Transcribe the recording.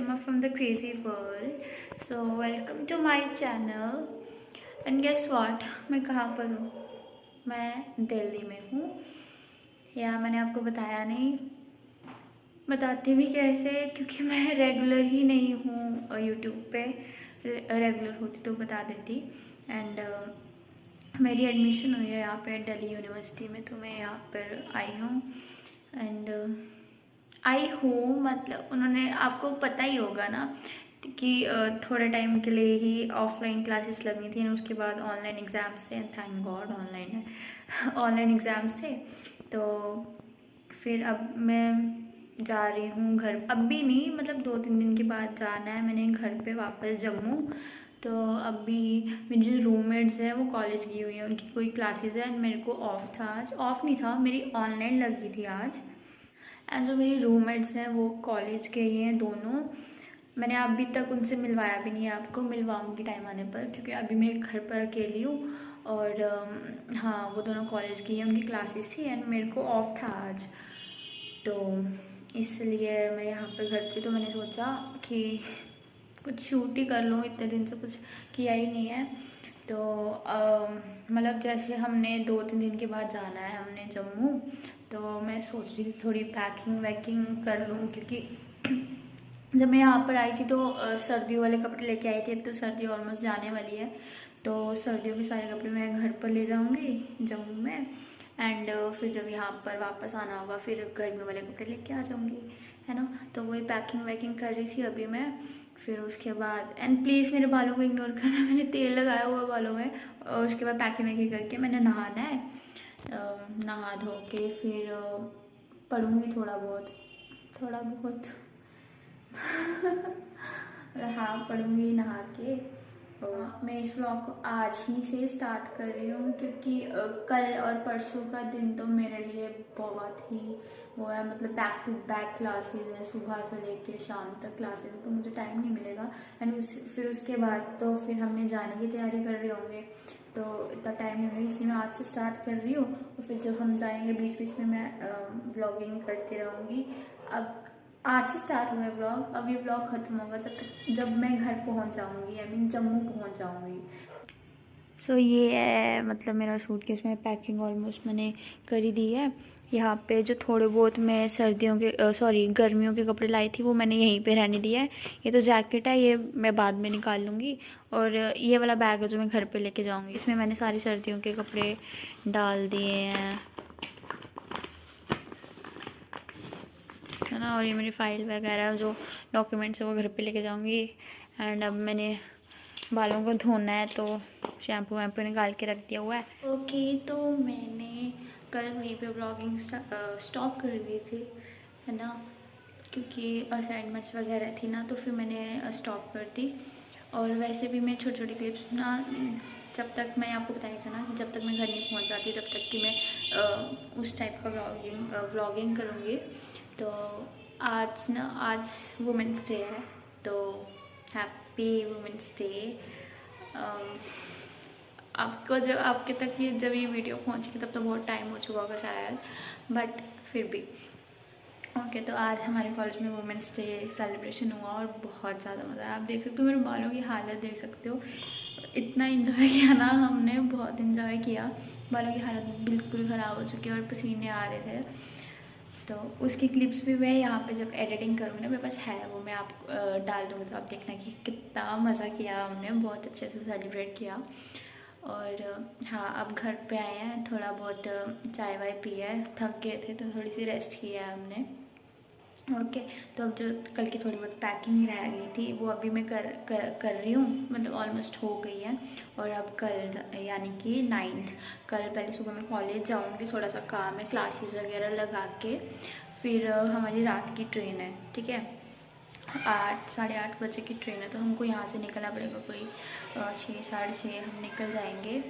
Sharma from the Crazy World. So welcome to my channel. And guess what? मैं कहाँ पर हूँ? मैं दिल्ली में हूँ। या मैंने आपको बताया नहीं, बताती भी कैसे, क्योंकि मैं रेगुलर ही नहीं हूँ यूट्यूब पे। रेगुलर होती तो बता देती। एंड मेरी एडमिशन हुई है यहाँ पे दिल्ली यूनिवर्सिटी में, तो मैं यहाँ पर आई हूँ। एंड आई हूँ मतलब उन्होंने, आपको पता ही होगा ना कि थोड़े टाइम के लिए ही ऑफलाइन क्लासेस लगनी थी, उसके बाद ऑनलाइन एग्ज़ाम्स थे। थैंक गॉड ऑनलाइन है। ऑनलाइन एग्ज़ाम्स थे, तो फिर अब मैं जा रही हूँ घर। अब भी नहीं, मतलब 2-3 दिन के बाद जाना है मैंने घर पे वापस जम्मू। तो अभी मेरी जो रूममेट्स हैं वो कॉलेज गई हुई हैं, उनकी कोई क्लासेस है। मेरे को ऑफ था आज, ऑफ नहीं था, मेरी ऑनलाइन लगी थी आज। एंड जो मेरी रूममेट्स हैं वो कॉलेज के ही हैं दोनों। मैंने अभी तक उनसे मिलवाया भी नहीं है, आपको मिलवाऊंगी टाइम आने पर, क्योंकि अभी मैं घर पर अकेली हूँ। और हाँ, वो दोनों कॉलेज की हैं, उनकी क्लासेस थी एंड मेरे को ऑफ था आज, तो इसलिए मैं यहाँ पर घर पे। तो मैंने सोचा कि कुछ शूट ही कर लूँ, इतने दिन से कुछ किया ही नहीं है। तो मतलब जैसे हमने 2-3 दिन के बाद जाना है हमने जम्मू, तो मैं सोच रही थी थोड़ी पैकिंग वैकिंग कर लूँ, क्योंकि जब मैं यहाँ पर आई थी तो सर्दियों वाले कपड़े लेके आई थी। अब तो सर्दी ऑलमोस्ट जाने वाली है, तो सर्दियों के सारे कपड़े मैं घर पर ले जाऊँगी जम्मू में। एंड फिर जब यहाँ पर वापस आना होगा फिर गर्मी वाले कपड़े लेके आ जाऊँगी, है ना। तो वही पैकिंग वैकिंग कर रही थी अभी मैं। फिर उसके बाद, एंड प्लीज़ मेरे बालों को इग्नोर करना, मैंने तेल लगाया हुआ बालों में। और उसके बाद पैकिंग वैकिंग करके मैंने नहाना है। नहा धो के फिर पढ़ूँगी थोड़ा बहुत। हाँ, पढ़ूँगी नहा के। मैं इस व्लॉग को आज ही से स्टार्ट कर रही हूँ, क्योंकि कल और परसों का दिन तो मेरे लिए बहुत ही वो है, मतलब बैक टू बैक क्लासेस हैं, सुबह से लेके शाम तक क्लासेस है, तो मुझे टाइम नहीं मिलेगा। एंड फिर उसके बाद तो फिर हमने जाने की तैयारी कर रहे होंगे, तो इतना टाइम नहीं मिलेगा, इसलिए मैं आज से स्टार्ट कर रही हूँ। और फिर जब हम जाएंगे बीच बीच में मैं व्लॉगिंग करती रहूँगी। अब आज से स्टार्ट हुआ है व्लॉग, अब ये व्लॉग खत्म होगा जब मैं घर पहुंच जाऊंगी, आई मीन जम्मू पहुंच जाऊंगी। सो ये है मतलब मेरा सूटकेस में पैकिंग ऑलमोस्ट मैंने कर ही दी है। यहाँ पे जो थोड़े बहुत मैं सर्दियों के गर्मियों के कपड़े लाई थी वो मैंने यहीं पे रहने दिया है। ये तो जैकेट है, ये मैं बाद में निकाल लूँगी। और ये वाला बैग है जो मैं घर पे लेके जाऊँगी, इसमें मैंने सारी सर्दियों के कपड़े डाल दिए हैं, है ना। और ये मेरी फ़ाइल वगैरह जो डॉक्यूमेंट्स है वो घर पे लेके जाऊंगी। एंड अब मैंने बालों को धोना है, तो शैम्पू वैम्पू निकाल के रख दिया हुआ है। ओके, तो मैंने कल वहीं पे ब्लॉगिंग स्टॉप कर दी थी, है ना, क्योंकि असाइनमेंट्स वगैरह थी ना, तो फिर मैंने स्टॉप कर दी। और वैसे भी मैं छोटी छोटी क्लिप्स ना, जब तक मैं आपको बताया था ना कि जब तक मैं घर नहीं पहुंच जाती तब तक कि मैं उस टाइप का व्लॉगिंग करूँगी। तो आज वुमेंस डे है, तो हैप्पी वुमेंस डे। आपको जब आपके तक जब ये वीडियो पहुंचेगी तब तो बहुत टाइम हो चुका होगा शायद, बट फिर भी ओके। तो आज हमारे कॉलेज में वुमेंस डे सेलिब्रेशन हुआ और बहुत ज़्यादा मज़ा आया। आप देख सकते हो, मेरे बालों की हालत देख सकते हो, इतना एंजॉय किया ना हमने, बहुत एंजॉय किया। बालों की हालत बिल्कुल ख़राब हो चुकी है और पसीने आ रहे थे। तो उसकी क्लिप्स भी मैं यहाँ पे जब एडिटिंग करूँगी ना, मेरे पास है वो, मैं आप डाल दूँगी, तो आप देखना कि कितना मज़ा किया हमने, बहुत अच्छे से सेलिब्रेट किया। और हाँ, अब घर पे आए हैं, थोड़ा बहुत चाय वाय पिया है, थक गए थे तो थोड़ी सी रेस्ट किया है हमने। ओके, तो अब जो कल की थोड़ी बहुत पैकिंग रह गई थी वो अभी मैं कर रही हूँ, मतलब ऑलमोस्ट हो गई है। और अब कल यानी कि 9th, कल पहले सुबह मैं कॉलेज जाऊँगी, थोड़ा सा काम है, क्लासेस वगैरह लगा के फिर हमारी रात की ट्रेन है, ठीक है, 8-8:30 बजे की ट्रेन है। तो हमको यहाँ से निकलना पड़ेगा कोई 6-6:30 हम निकल जाएंगे।